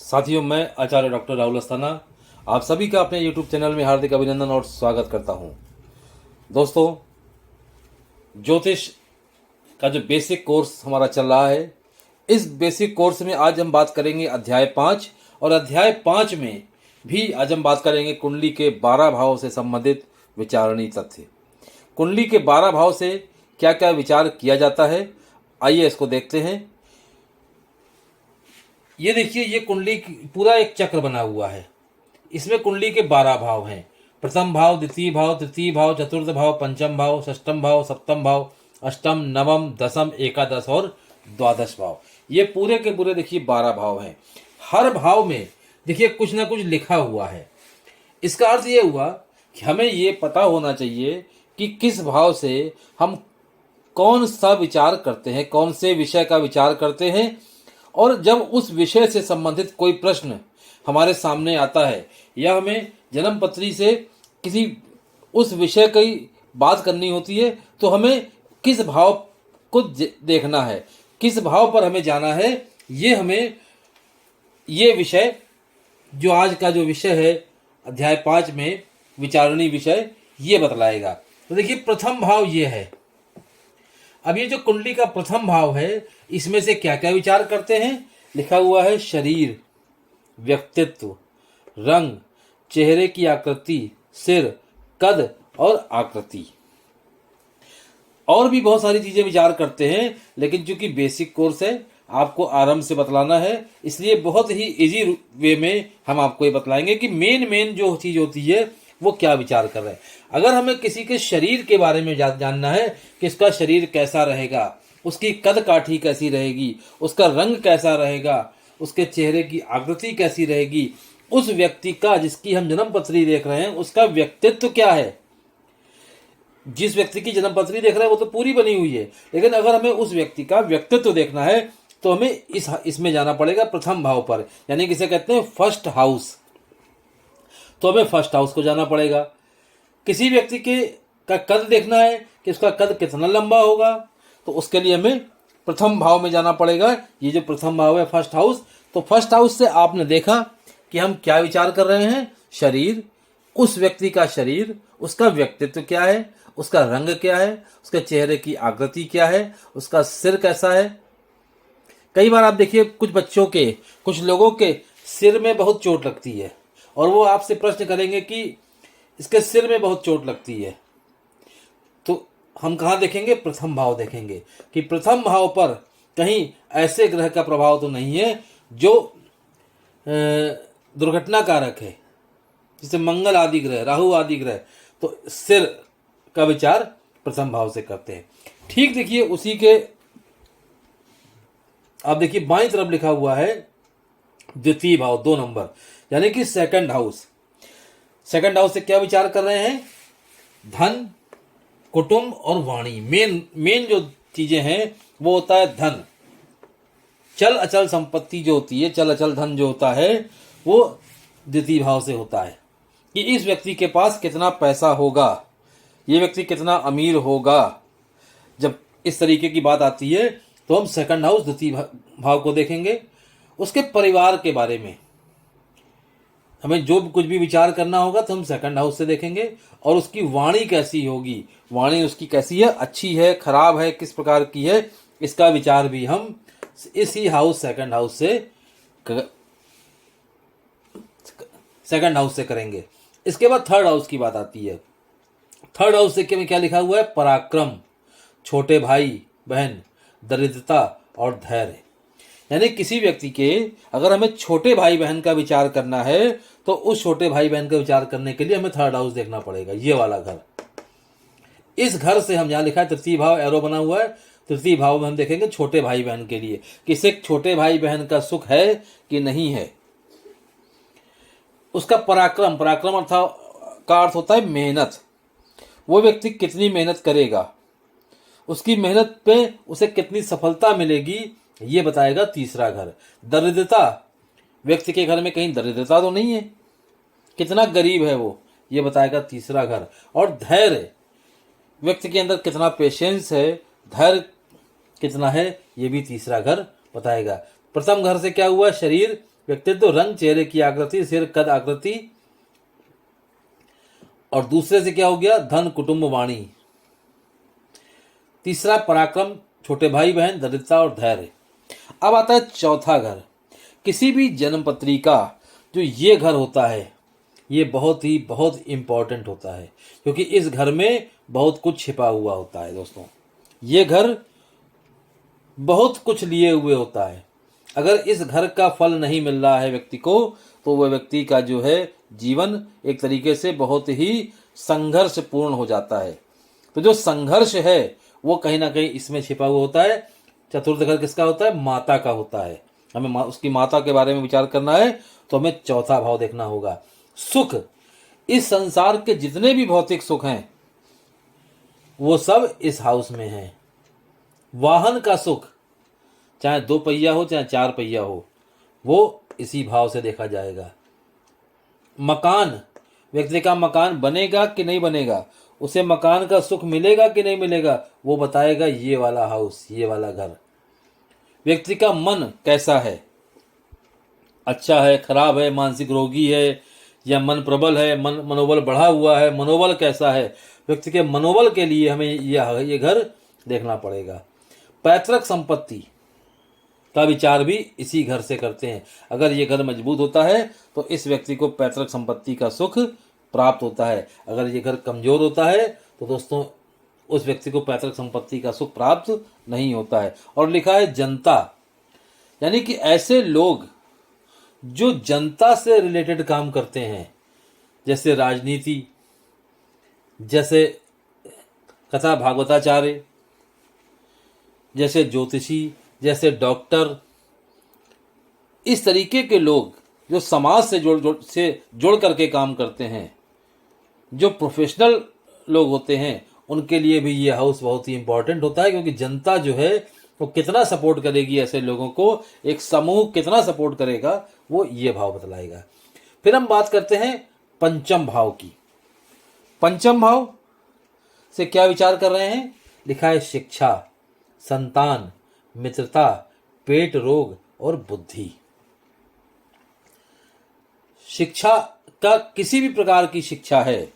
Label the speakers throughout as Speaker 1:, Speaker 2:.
Speaker 1: साथियों, मैं आचार्य डॉक्टर राहुल अस्थाना आप सभी का अपने YouTube चैनल में हार्दिक अभिनंदन और स्वागत करता हूं। दोस्तों, ज्योतिष का जो बेसिक कोर्स हमारा चल रहा है, इस बेसिक कोर्स में आज हम बात करेंगे अध्याय 5 और अध्याय 5 में भी आज हम बात करेंगे कुंडली के 12 भाव से संबंधित विचारणीय तथ्य। कुंडली के 12 भाव से क्या क्या विचार किया जाता है, आइए इसको देखते हैं। ये देखिए, ये कुंडली पूरा एक चक्र बना हुआ है। इसमें कुंडली के 12 भाव हैं। प्रथम भाव, द्वितीय भाव, तृतीय भाव, चतुर्थ भाव, पंचम भाव, षष्ठम भाव, सप्तम भाव, अष्टम, नवम, दसम, एकादश और द्वादश भाव। ये पूरे के पूरे देखिए 12 भाव हैं। हर भाव में देखिए कुछ ना कुछ लिखा हुआ है। इसका अर्थ ये हुआ कि हमें ये पता होना चाहिए कि किस भाव से हम कौन सा विचार करते हैं, कौन से विषय का विचार करते हैं। और जब उस विषय से संबंधित कोई प्रश्न हमारे सामने आता है या हमें जन्म पत्री से किसी उस विषय की बात करनी होती है, तो हमें किस भाव को देखना है, किस भाव पर हमें जाना है, ये विषय जो आज का जो विषय है अध्याय 5 में विचारणीय विषय, ये बतलाएगा। तो देखिए, प्रथम भाव ये है। अब ये जो कुंडली का प्रथम भाव है, इसमें से क्या क्या विचार करते हैं, लिखा हुआ है शरीर, व्यक्तित्व, रंग, चेहरे की आकृति, सिर, कद और आकृति। और भी बहुत सारी चीजें विचार करते हैं, लेकिन चूंकि बेसिक कोर्स है, आपको आरंभ से बतलाना है, इसलिए बहुत ही इजी वे में हम आपको ये बतलाएंगे कि मेन जो चीज होती है वो क्या विचार कर रहे हैं। अगर हमें किसी के शरीर के बारे में जानना है कि इसका शरीर कैसा रहेगा, उसकी कद काठी कैसी रहेगी, उसका रंग कैसा रहेगा, उसके चेहरे की आकृति कैसी रहेगी, उस व्यक्ति का जिसकी हम जन्म पत्री देख रहे हैं उसका व्यक्तित्व क्या है। जिस व्यक्ति की जन्म पत्री देख रहे हैं वो तो पूरी बनी हुई है, लेकिन अगर हमें उस व्यक्ति का व्यक्तित्व देखना है तो हमें इसमें जाना पड़ेगा प्रथम भाव पर, यानी किसे कहते हैं फर्स्ट हाउस। तो हमें फर्स्ट हाउस को जाना पड़ेगा। किसी व्यक्ति का कद देखना है कि उसका कद कितना लंबा होगा, तो उसके लिए हमें प्रथम भाव में जाना पड़ेगा। ये जो प्रथम भाव है फर्स्ट हाउस, तो फर्स्ट हाउस से आपने देखा कि हम क्या विचार कर रहे हैं। शरीर, उस व्यक्ति का शरीर, उसका व्यक्तित्व क्या है, उसका रंग क्या है, उसके चेहरे की आकृति क्या है, उसका सिर कैसा है। कई बार आप देखिए कुछ लोगों के सिर में बहुत चोट लगती है और वो आपसे प्रश्न करेंगे कि इसके सिर में बहुत चोट लगती है, तो हम कहाँ देखेंगे, प्रथम भाव देखेंगे कि प्रथम भाव पर कहीं ऐसे ग्रह का प्रभाव तो नहीं है जो दुर्घटना कारक है, जैसे मंगल आदि ग्रह, राहु आदि ग्रह। तो सिर का विचार प्रथम भाव से करते हैं। ठीक देखिए, उसी के आप देखिए बाईं तरफ लिखा हुआ है द्वितीय भाव, 2 नंबर, यानी कि सेकंड हाउस। सेकंड हाउस से क्या विचार कर रहे हैं, धन, कुटुंब और वाणी। मेन जो चीजें हैं वो होता है धन। चल अचल संपत्ति जो होती है, चल अचल धन जो होता है, वो द्वितीय भाव से होता है कि इस व्यक्ति के पास कितना पैसा होगा, ये व्यक्ति कितना अमीर होगा। जब इस तरीके की बात आती है तो हम सेकंड हाउस द्वितीय भाव को देखेंगे। उसके परिवार के बारे में हमें जो कुछ भी विचार करना होगा तो हम सेकंड हाउस से देखेंगे। और उसकी वाणी कैसी होगी, वाणी उसकी कैसी है, अच्छी है, खराब है, किस प्रकार की है, इसका विचार भी हम इसी हाउस सेकंड हाउस से करेंगे। इसके बाद थर्ड हाउस की बात आती है। थर्ड हाउस से क्या लिखा हुआ है, पराक्रम, छोटे भाई बहन, दरिद्रता और धैर्य। यानी किसी व्यक्ति के अगर हमें छोटे भाई बहन का विचार करना है तो उस छोटे भाई बहन का विचार करने के लिए हमें थर्ड हाउस देखना पड़ेगा, ये वाला घर। इस घर से हम, यहाँ लिखा है तृतीय भाव, एरो बना हुआ है, तृतीय भाव में हम देखेंगे छोटे भाई बहन के लिए किसी छोटे भाई बहन का सुख है कि नहीं है। उसका पराक्रम का अर्थ होता है मेहनत। वो व्यक्ति कितनी मेहनत करेगा, उसकी मेहनत पे उसे कितनी सफलता मिलेगी, ये बताएगा तीसरा घर। दरिद्रता, व्यक्ति के घर में कहीं दरिद्रता तो नहीं है, कितना गरीब है वो, ये बताएगा तीसरा घर। और धैर्य, व्यक्ति के अंदर कितना पेशेंस है, धैर्य कितना है, ये भी तीसरा घर बताएगा। प्रथम घर से क्या हुआ, शरीर, व्यक्तित्व रंग, चेहरे की आकृति, सिर कद आकृति। और दूसरे से क्या हो गया, धन, कुटुंब, वाणी। तीसरा पराक्रम, छोटे भाई बहन, दरिद्रता और धैर्य। अब आता है चौथा घर। किसी भी जन्मपत्री का जो ये घर होता है, ये बहुत इंपॉर्टेंट होता है, क्योंकि इस घर में बहुत कुछ छिपा हुआ होता है दोस्तों। ये घर बहुत कुछ लिए हुए होता है। अगर इस घर का फल नहीं मिल रहा है व्यक्ति को, तो वह व्यक्ति का जो है जीवन एक तरीके से बहुत ही संघर्षपूर्ण हो जाता है। तो जो संघर्ष है वो कहीं ना कहीं इसमें छिपा हुआ होता है। चतुर्थ घर किसका होता है, माता का होता है। हमें उसकी माता के बारे में विचार करना है तो हमें चौथा भाव देखना होगा। सुख, इस संसार के जितने भी भौतिक सुख हैं वो सब इस हाउस में हैं। वाहन का सुख, चाहे 2 पहिया हो चाहे 4 पहिया हो, वो इसी भाव से देखा जाएगा। मकान, व्यक्ति का मकान बनेगा कि नहीं बनेगा, उसे मकान का सुख मिलेगा कि नहीं मिलेगा, वो बताएगा ये वाला हाउस, ये वाला घर। व्यक्ति का मन कैसा है, अच्छा है, खराब है, मानसिक रोगी है या मन प्रबल है, मनोबल बढ़ा हुआ है, मनोबल कैसा है, व्यक्ति के मनोबल के लिए हमें ये घर देखना पड़ेगा। पैतृक संपत्ति का विचार भी इसी घर से करते हैं। अगर ये घर मजबूत होता है तो इस व्यक्ति को पैतृक संपत्ति का सुख प्राप्त होता है। अगर ये घर कमजोर होता है तो दोस्तों उस व्यक्ति को पैतृक संपत्ति का सुख प्राप्त नहीं होता है। और लिखा है जनता, यानी कि ऐसे लोग जो जनता से रिलेटेड काम करते हैं, जैसे राजनीति, जैसे कथा भागवताचार्य, जैसे ज्योतिषी, जैसे डॉक्टर, इस तरीके के लोग जो समाज से जुड़ करके काम करते हैं, जो प्रोफेशनल लोग होते हैं, उनके लिए भी ये हाउस बहुत ही इंपॉर्टेंट होता है। क्योंकि जनता जो है वो कितना सपोर्ट करेगी ऐसे लोगों को, एक समूह कितना सपोर्ट करेगा, वो ये भाव बतलाएगा। फिर हम बात करते हैं पंचम भाव की। पंचम भाव से क्या विचार कर रहे हैं, लिखा है शिक्षा, संतान, मित्रता, पेट रोग और बुद्धि। शिक्षा का, किसी भी प्रकार की शिक्षा है,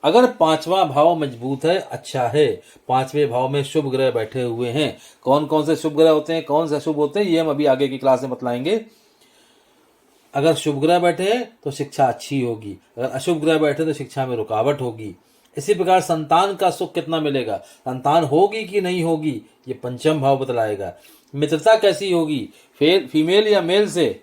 Speaker 1: अगर 5वां भाव मजबूत है, अच्छा है, 5वें भाव में शुभ ग्रह बैठे हुए हैं। कौन कौन से शुभ ग्रह होते हैं, कौन से अशुभ होते हैं, ये हम अभी आगे की क्लास में बतलाएंगे। अगर शुभ ग्रह बैठे हैं तो शिक्षा अच्छी होगी, अगर अशुभ ग्रह बैठे तो शिक्षा में रुकावट होगी। इसी प्रकार संतान का सुख कितना मिलेगा, संतान होगी कि नहीं होगी, ये पंचम भाव बतलाएगा। मित्रता कैसी होगी, फीमेल या मेल से,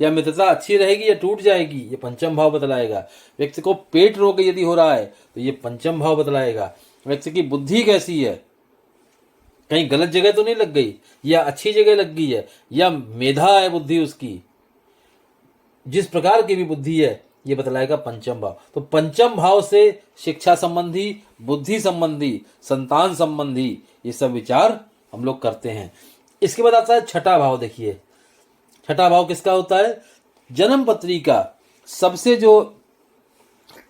Speaker 1: या मित्रता अच्छी रहेगी या टूट जाएगी, ये पंचम भाव बतलाएगा। व्यक्ति को पेट रोग यदि हो रहा है तो ये पंचम भाव बतलाएगा। व्यक्ति की बुद्धि कैसी है, कहीं गलत जगह तो नहीं लग गई या अच्छी जगह लग गई है, या मेधा है बुद्धि उसकी, जिस प्रकार की भी बुद्धि है, ये बतलाएगा पंचम भाव। तो पंचम भाव से शिक्षा संबंधी, बुद्धि संबंधी, संतान संबंधी ये सब विचार हम लोग करते हैं। इसके बाद आता है छठा भाव। देखिए छठा भाव किसका होता है, जन्म पत्री का सबसे जो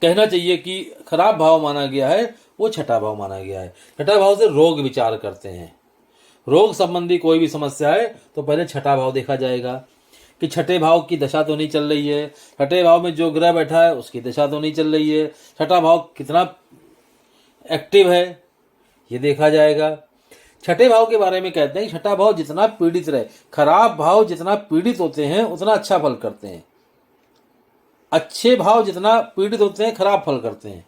Speaker 1: कहना चाहिए कि खराब भाव माना गया है वो छठा भाव माना गया है। छठा भाव से रोग विचार करते हैं। रोग संबंधी कोई भी समस्या है तो पहले छठा भाव देखा जाएगा कि छठे भाव की दशा तो नहीं चल रही है, छठे भाव में जो ग्रह बैठा है उसकी दशा तो नहीं चल रही है, छठा भाव कितना एक्टिव है ये देखा जाएगा। छठे भाव के बारे में कहते हैं कि छठा भाव जितना पीड़ित रहे, खराब भाव जितना पीड़ित होते हैं उतना अच्छा फल करते हैं, अच्छे भाव जितना पीड़ित होते हैं खराब फल करते हैं।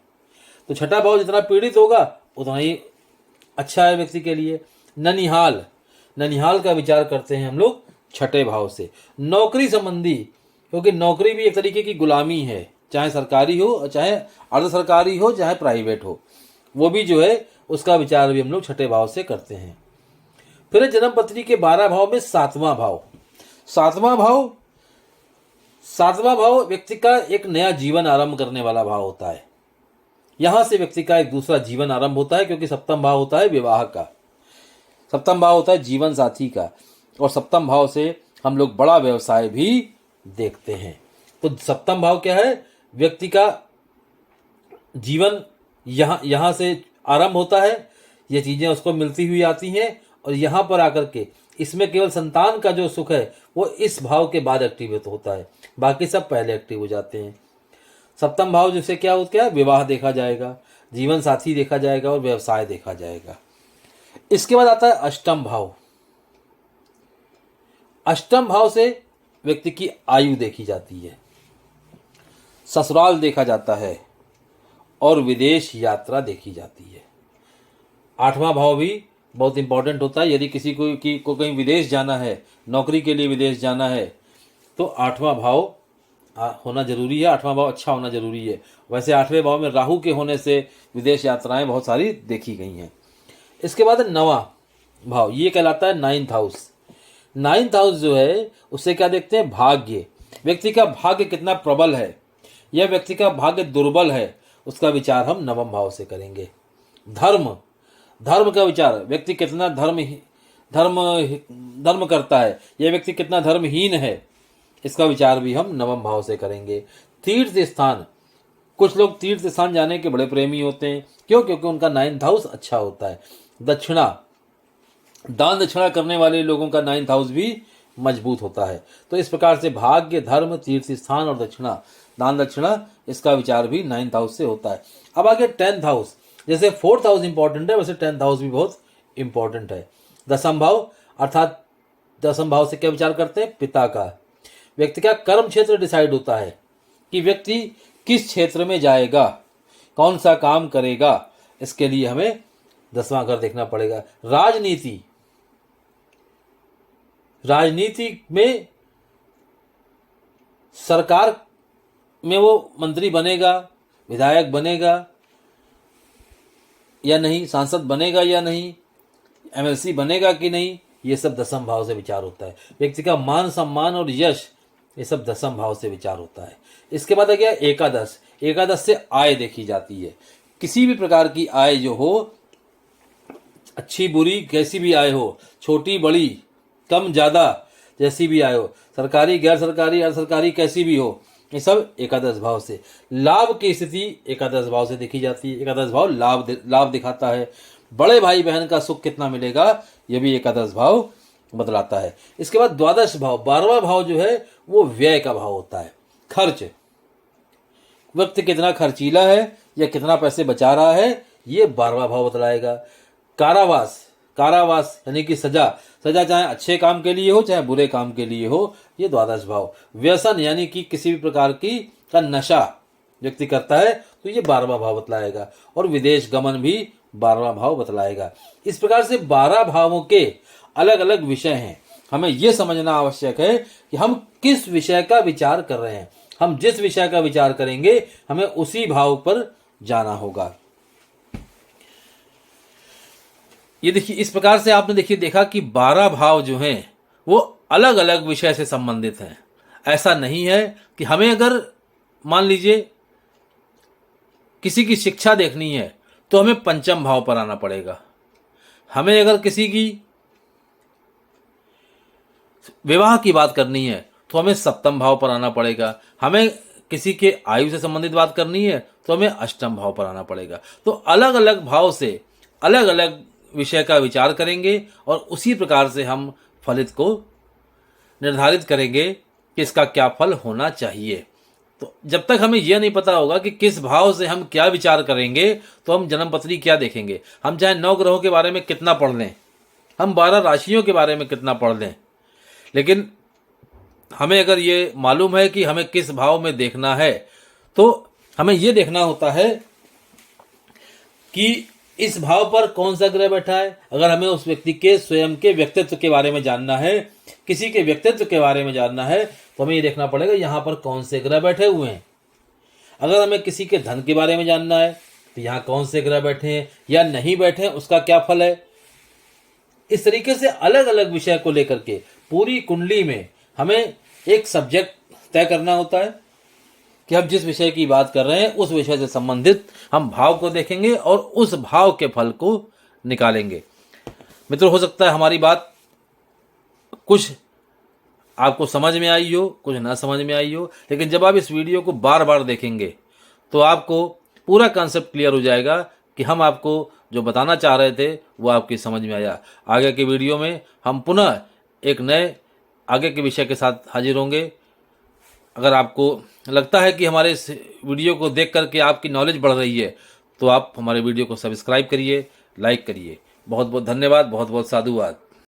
Speaker 1: तो छठा भाव जितना पीड़ित होगा उतना ही अच्छा है व्यक्ति के लिए। ननिहाल, ननिहाल का विचार करते हैं हम लोग छठे भाव से। नौकरी संबंधी, क्योंकि नौकरी भी एक तरीके की गुलामी है, चाहे सरकारी हो, चाहे अर्ध सरकारी हो, चाहे प्राइवेट हो, वो भी जो है उसका विचार भी हम लोग छठे भाव से करते हैं। फिर जन्म पत्री के 12 भाव में 7वां भाव। 7वां भाव व्यक्ति का एक नया जीवन आरंभ करने वाला भाव होता है। यहां से व्यक्ति का एक दूसरा जीवन आरंभ होता है, क्योंकि सप्तम भाव होता है विवाह का, सप्तम भाव होता है जीवन साथी का, और सप्तम भाव से हम लोग बड़ा व्यवसाय भी देखते हैं। तो सप्तम भाव क्या है, व्यक्ति का जीवन यहाँ से आरंभ होता है, ये चीजें उसको मिलती हुई आती हैं, और यहाँ पर आकर के इसमें केवल संतान का जो सुख है वो इस भाव के बाद एक्टिव होता है, बाकी सब पहले एक्टिव हो जाते हैं। सप्तम भाव जिससे क्या होता है, विवाह देखा जाएगा, जीवन साथी देखा जाएगा और व्यवसाय देखा जाएगा। इसके बाद आता है अष्टम भाव। अष्टम भाव से व्यक्ति की आयु देखी जाती है, ससुराल देखा जाता है और विदेश यात्रा देखी जाती है। आठवां भाव भी बहुत इंपॉर्टेंट होता है। यदि किसी को कहीं विदेश जाना है, नौकरी के लिए विदेश जाना है, तो आठवां भाव होना जरूरी है, आठवां भाव अच्छा होना जरूरी है। वैसे आठवें भाव में राहु के होने से विदेश यात्राएं बहुत सारी देखी गई हैं। इसके बाद नवां भाव, ये कहलाता है नाइन्थ हाउस। नाइन्थ हाउस जो है उससे क्या देखते हैं, भाग्य। व्यक्ति का भाग्य कितना प्रबल है या व्यक्ति का भाग्य दुर्बल है, उसका विचार हम नवम भाव से करेंगे। धर्म, धर्म का विचार, व्यक्ति कितना धर्म करता है, यह व्यक्ति कितना धर्महीन है, इसका विचार भी हम नवम भाव से करेंगे। तीर्थ स्थान, कुछ लोग तीर्थ स्थान जाने के बड़े प्रेमी होते हैं, क्यों? क्योंकि उनका नाइन्थ हाउस अच्छा होता है। दक्षिणा, दान दक्षिणा करने वाले लोगों का नाइन्थ हाउस भी मजबूत होता है। तो इस प्रकार से भाग्य, धर्म, तीर्थ स्थान और दक्षिणा, दान दक्षिणा, इसका विचार भी नाइन्थ हाउस से होता है। अब आगे टेंथ हाउस, जैसे फोर्थ हाउस इंपॉर्टेंट है वैसे टेंथ हाउस भी बहुत इंपॉर्टेंट है। दसम भाव, अर्थात दसम भाव से क्या विचार करते हैं, पिता का। व्यक्ति का कर्म क्षेत्र डिसाइड होता है कि व्यक्ति किस क्षेत्र में जाएगा, कौन सा काम करेगा, इसके लिए हमें 10वां घर देखना पड़ेगा। राजनीति, राजनीति में सरकार में वो मंत्री बनेगा, विधायक बनेगा या नहीं, सांसद बनेगा या नहीं, एमएलसी बनेगा कि नहीं, ये सब दसम भाव से विचार होता है। व्यक्ति का मान सम्मान और यश, ये सब दसम भाव से विचार होता है। इसके बाद आ गया एकादश। एकादश से आय देखी जाती है। किसी भी प्रकार की आय जो हो, अच्छी बुरी कैसी भी आय हो, छोटी बड़ी कम ज़्यादा जैसी भी आय हो, सरकारी गैर सरकारी अर्ध सरकारी कैसी भी हो, ये सब एकादश भाव से। लाभ की स्थिति एकादश भाव से देखी जाती है। एकादश भाव लाभ दिखाता है। बड़े भाई बहन का सुख कितना मिलेगा, यह भी एकादश भाव बतलाता है। इसके बाद द्वादश भाव, 12वां भाव जो है वो व्यय का भाव होता है। खर्च, व्यक्ति कितना खर्चीला है या कितना पैसे बचा रहा है, ये 12वां भाव बतलाएगा। कारावास, कारावास यानी कि सजा, सजा चाहे अच्छे काम के लिए हो चाहे बुरे काम के लिए हो, ये द्वादश भाव। व्यसन यानी कि किसी भी प्रकार की का नशा व्यक्ति करता है, तो ये 12वां भाव बतलाएगा। और विदेश गमन भी 12वां भाव बतलाएगा। इस प्रकार से 12 भावों के अलग अलग विषय हैं। हमें यह समझना आवश्यक है कि हम किस विषय का विचार कर रहे हैं। हम जिस विषय का विचार करेंगे हमें उसी भाव पर जाना होगा। ये देखिए, इस प्रकार से आपने देखा कि 12 भाव जो हैं वो अलग अलग विषय से संबंधित हैं। ऐसा नहीं है कि हमें अगर मान लीजिए किसी की शिक्षा देखनी है तो हमें पंचम भाव पर आना पड़ेगा। हमें अगर किसी की विवाह की बात करनी है तो हमें सप्तम भाव पर आना पड़ेगा। हमें किसी के आयु से संबंधित बात करनी है तो हमें अष्टम भाव पर आना पड़ेगा। तो अलग अलग भाव से अलग अलग विषय का विचार करेंगे और उसी प्रकार से हम फलित को निर्धारित करेंगे कि इसका क्या फल होना चाहिए। तो जब तक हमें यह नहीं पता होगा कि किस भाव से हम क्या विचार करेंगे तो हम जन्म पत्री क्या देखेंगे। हम चाहे 9 ग्रहों के बारे में कितना पढ़ लें, हम 12 राशियों के बारे में कितना पढ़ लें, लेकिन हमें अगर ये मालूम है कि हमें किस भाव में देखना है तो हमें ये देखना होता है कि इस भाव पर कौन सा ग्रह बैठा है। अगर हमें उस व्यक्ति के स्वयं के व्यक्तित्व के बारे में जानना है, किसी के व्यक्तित्व के बारे में जानना है, तो हमें ये देखना पड़ेगा यहाँ पर कौन से ग्रह बैठे हुए हैं। अगर हमें किसी के धन के बारे में जानना है तो यहाँ कौन से ग्रह बैठे हैं या नहीं बैठे हैं, उसका क्या फल है। इस तरीके से अलग अलग विषय को लेकर के पूरी कुंडली में हमें एक सब्जेक्ट तय करना होता है कि हम जिस विषय की बात कर रहे हैं उस विषय से संबंधित हम भाव को देखेंगे और उस भाव के फल को निकालेंगे। मित्रों, हो सकता है हमारी बात कुछ आपको समझ में आई हो, कुछ ना समझ में आई हो, लेकिन जब आप इस वीडियो को बार बार देखेंगे तो आपको पूरा कॉन्सेप्ट क्लियर हो जाएगा कि हम आपको जो बताना चाह रहे थे वो आपकी समझ में आया। आगे के वीडियो में हम पुनः एक नए आगे के विषय के साथ हाजिर होंगे। अगर आपको लगता है कि हमारे इस वीडियो को देख करके आपकी नॉलेज बढ़ रही है तो आप हमारे वीडियो को सब्सक्राइब करिए, लाइक करिए। बहुत बहुत धन्यवाद, बहुत बहुत साधुवाद।